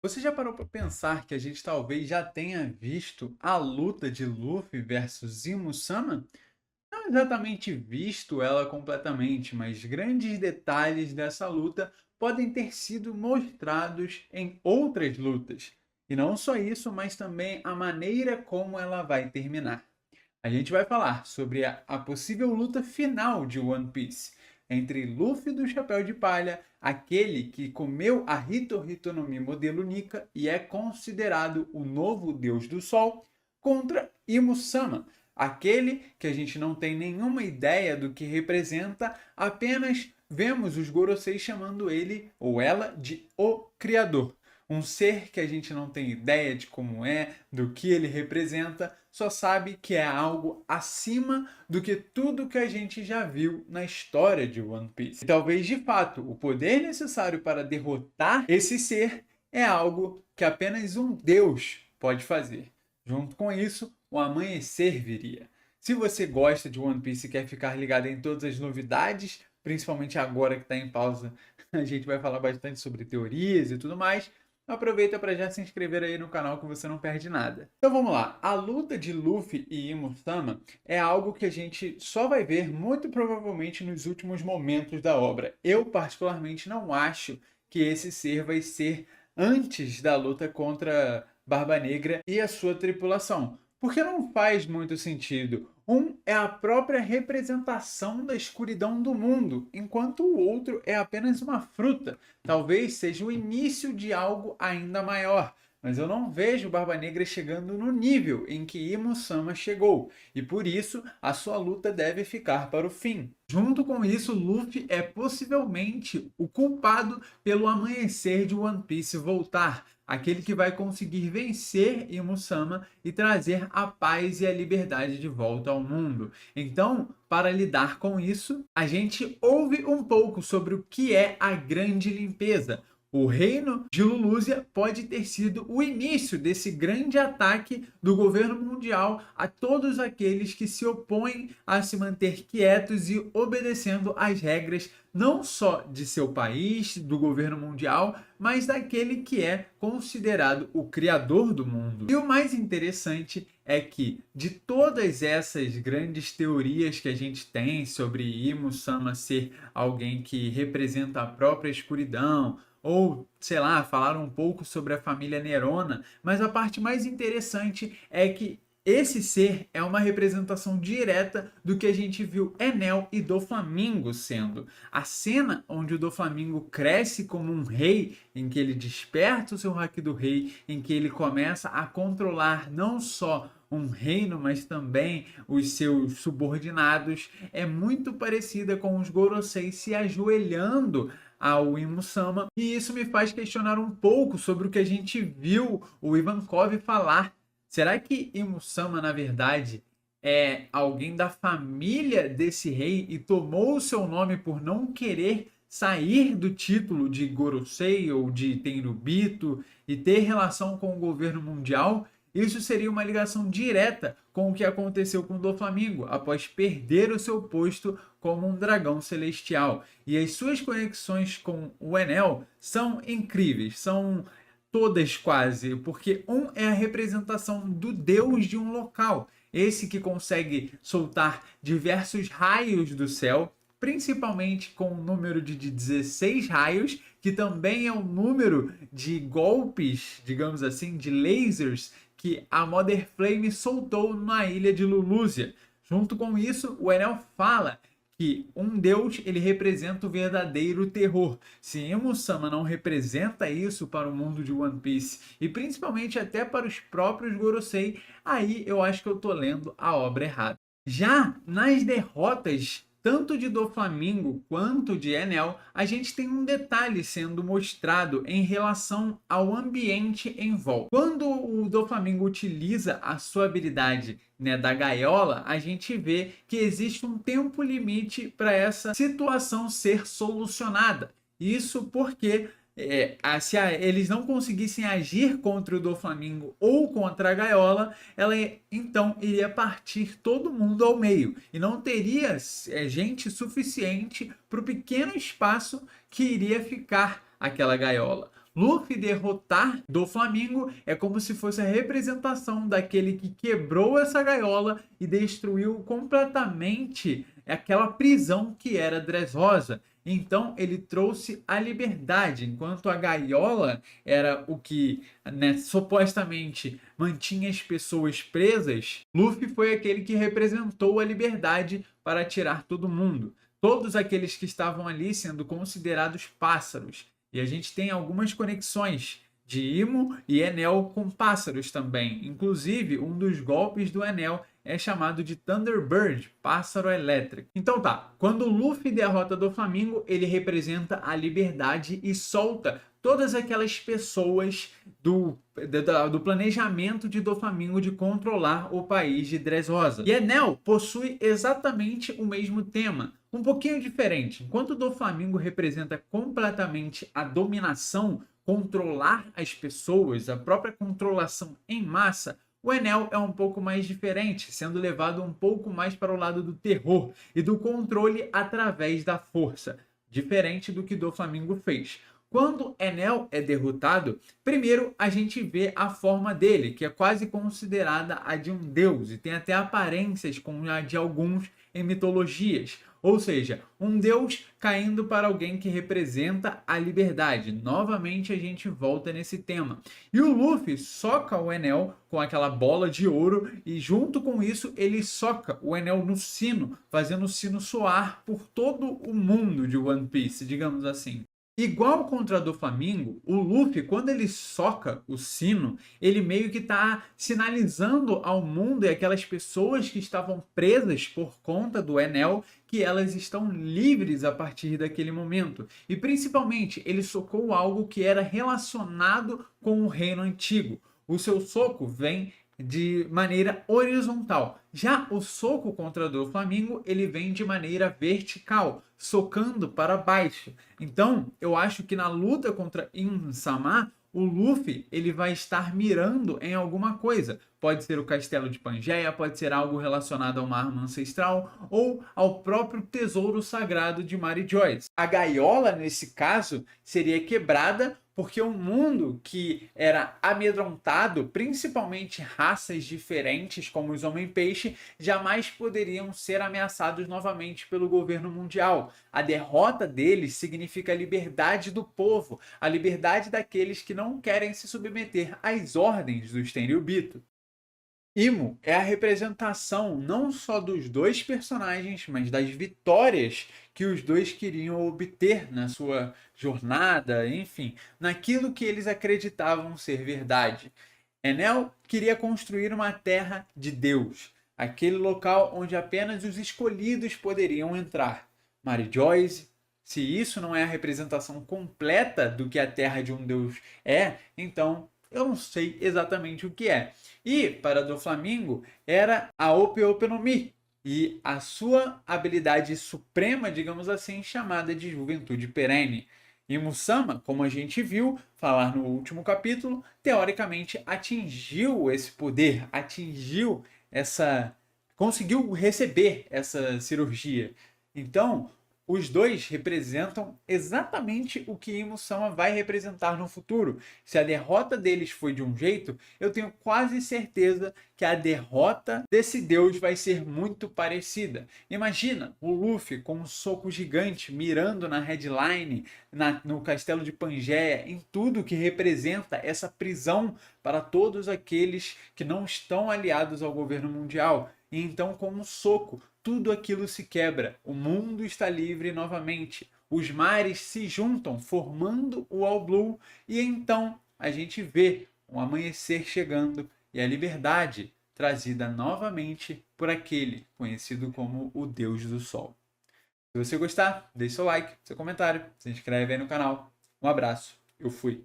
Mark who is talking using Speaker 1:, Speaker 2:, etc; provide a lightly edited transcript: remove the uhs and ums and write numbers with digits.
Speaker 1: Você já parou para pensar que a gente talvez já tenha visto a luta de Luffy versus Imu-sama? Não exatamente visto ela completamente, mas grandes detalhes dessa luta podem ter sido mostrados em outras lutas. E não só isso, mas também a maneira como ela vai terminar. A gente vai falar sobre a possível luta final de One Piece entre Luffy do Chapéu de Palha, aquele que comeu a Hito Hito no Mi modelo Nika e é considerado o novo deus do sol, contra Imu-sama, aquele que a gente não tem nenhuma ideia do que representa, apenas vemos os Gorosei chamando ele ou ela de o Criador. Um ser que a gente não tem ideia de como é, do que ele representa, só sabe que é algo acima do que tudo que a gente já viu na história de One Piece. E talvez, de fato, o poder necessário para derrotar esse ser é algo que apenas um deus pode fazer. Junto com isso, o amanhecer viria. Se você gosta de One Piece e quer ficar ligado em todas as novidades, principalmente agora que está em pausa, a gente vai falar bastante sobre teorias e tudo mais. Aproveita para já se inscrever aí no canal que você não perde nada. Então vamos lá. A luta de Luffy e Imu-sama é algo que a gente só vai ver muito provavelmente nos últimos momentos da obra. Eu particularmente não acho que esse ser vai ser antes da luta contra Barba Negra e a sua tripulação. Porque não faz muito sentido. Um é a própria representação da escuridão do mundo, enquanto o outro é apenas uma fruta. Talvez seja o início de algo ainda maior, mas eu não vejo Barba Negra chegando no nível em que Imu-sama chegou, e por isso a sua luta deve ficar para o fim. Junto com isso, Luffy é possivelmente o culpado pelo amanhecer de One Piece voltar, aquele que vai conseguir vencer Imu-sama e trazer a paz e a liberdade de volta ao mundo. Então, para lidar com isso, a gente ouve um pouco sobre o que é a Grande Limpeza. O reino de Lulúzia pode ter sido o início desse grande ataque do governo mundial a todos aqueles que se opõem a se manter quietos e obedecendo às regras não só de seu país, do governo mundial, mas daquele que é considerado o criador do mundo. E o mais interessante é que de todas essas grandes teorias que a gente tem sobre Imu-sama ser alguém que representa a própria escuridão, ou, sei lá, falaram um pouco sobre a família Nerona, mas a parte mais interessante é que esse ser é uma representação direta do que a gente viu Enel e Doflamingo sendo. A cena onde o Doflamingo cresce como um rei, em que ele desperta o seu haki do rei, em que ele começa a controlar não só um reino, mas também os seus subordinados, é muito parecida com os Gorosei se ajoelhando ao Imu-sama, e isso me faz questionar um pouco sobre o que a gente viu o Ivankov falar. Será que Imu-sama, na verdade, é alguém da família desse rei e tomou o seu nome por não querer sair do título de Gorosei ou de Tenryubito e ter relação com o governo mundial? Isso seria uma ligação direta com o que aconteceu com o Doflamingo após perder o seu posto como um dragão celestial. E as suas conexões com o Enel são incríveis, são todas quase, porque um é a representação do deus de um local, esse que consegue soltar diversos raios do céu, principalmente com o número de 16 raios, que também é o número de golpes, digamos assim, de lasers que a Mother Flame soltou na ilha de Lulúzia. Junto com isso, o Enel fala que um deus ele representa o verdadeiro terror. Se Imu-sama não representa isso para o mundo de One Piece e principalmente até para os próprios Gorosei, aí eu acho que eu tô lendo a obra errada. Já nas derrotas tanto de Doflamingo quanto de Enel, a gente tem um detalhe sendo mostrado em relação ao ambiente em volta. Quando o Doflamingo utiliza a sua habilidade, né, da gaiola, a gente vê que existe um tempo limite para essa situação ser solucionada. Isso porque se eles não conseguissem agir contra o Doflamingo ou contra a gaiola, ela então iria partir todo mundo ao meio e não teria gente suficiente para o pequeno espaço que iria ficar aquela gaiola. Luffy derrotar Doflamingo é como se fosse a representação daquele que quebrou essa gaiola e destruiu completamente aquela prisão que era Dressrosa. Então ele trouxe a liberdade, enquanto a gaiola era o que, né, supostamente mantinha as pessoas presas. Luffy foi aquele que representou a liberdade para tirar todo mundo. Todos aqueles que estavam ali sendo considerados pássaros. E a gente tem algumas conexões de Imo e Enel com pássaros também. Inclusive, um dos golpes do Enel é chamado de Thunderbird, pássaro elétrico. Então tá, quando o Luffy derrota Doflamingo, ele representa a liberdade e solta todas aquelas pessoas do planejamento de Doflamingo de controlar o país de Dressrosa. E Enel possui exatamente o mesmo tema, um pouquinho diferente. Enquanto o Doflamingo representa completamente a dominação, controlar as pessoas, a própria controlação em massa, o Enel é um pouco mais diferente, sendo levado um pouco mais para o lado do terror e do controle através da força, diferente do que Doflamingo fez. Quando Enel é derrotado, primeiro a gente vê a forma dele, que é quase considerada a de um deus e tem até aparências como a de alguns em mitologias. Ou seja, um deus caindo para alguém que representa a liberdade. Novamente a gente volta nesse tema. E o Luffy soca o Enel com aquela bola de ouro e junto com isso ele soca o Enel no sino, fazendo o sino soar por todo o mundo de One Piece, digamos assim. Igual contra Doflamingo, o Luffy, quando ele soca o sino, ele meio que está sinalizando ao mundo e aquelas pessoas que estavam presas por conta do Enel que elas estão livres a partir daquele momento. E principalmente, ele socou algo que era relacionado com o reino antigo. O seu soco vem de maneira horizontal. Já o soco contra Doflamingo, ele vem de maneira vertical, socando para baixo. Então, eu acho que na luta contra Im-sama, o Luffy ele vai estar mirando em alguma coisa. Pode ser o castelo de Pangeia, pode ser algo relacionado a uma arma ancestral ou ao próprio tesouro sagrado de Mary Joyce. A gaiola, nesse caso, seria quebrada porque um mundo que era amedrontado, principalmente raças diferentes como os Homem-Peixe, jamais poderiam ser ameaçados novamente pelo governo mundial. A derrota deles significa a liberdade do povo, a liberdade daqueles que não querem se submeter às ordens dos Tenryubito. Imo é a representação não só dos dois personagens, mas das vitórias que os dois queriam obter na sua jornada, enfim, naquilo que eles acreditavam ser verdade. Enel queria construir uma terra de Deus, aquele local onde apenas os escolhidos poderiam entrar. Mary Joyce, se isso não é a representação completa do que a terra de um Deus é, então eu não sei exatamente o que é. E para Doflamingo era a Ope Ope no Mi e a sua habilidade suprema, digamos assim, chamada de Juventude Perene. E Musama, como a gente viu falar no último capítulo, teoricamente atingiu esse poder, conseguiu receber essa cirurgia. Então, os dois representam exatamente o que Imo-sama vai representar no futuro. Se a derrota deles foi de um jeito, eu tenho quase certeza que a derrota desse deus vai ser muito parecida. Imagina o Luffy com um soco gigante mirando na headline, no castelo de Pangeia, em tudo que representa essa prisão para todos aqueles que não estão aliados ao governo mundial. E então, com um soco, tudo aquilo se quebra. O mundo está livre novamente. Os mares se juntam, formando o All Blue. E então a gente vê um amanhecer chegando e a liberdade trazida novamente por aquele conhecido como o Deus do Sol. Se você gostar, deixe seu like, seu comentário, se inscreve aí no canal. Um abraço, eu fui.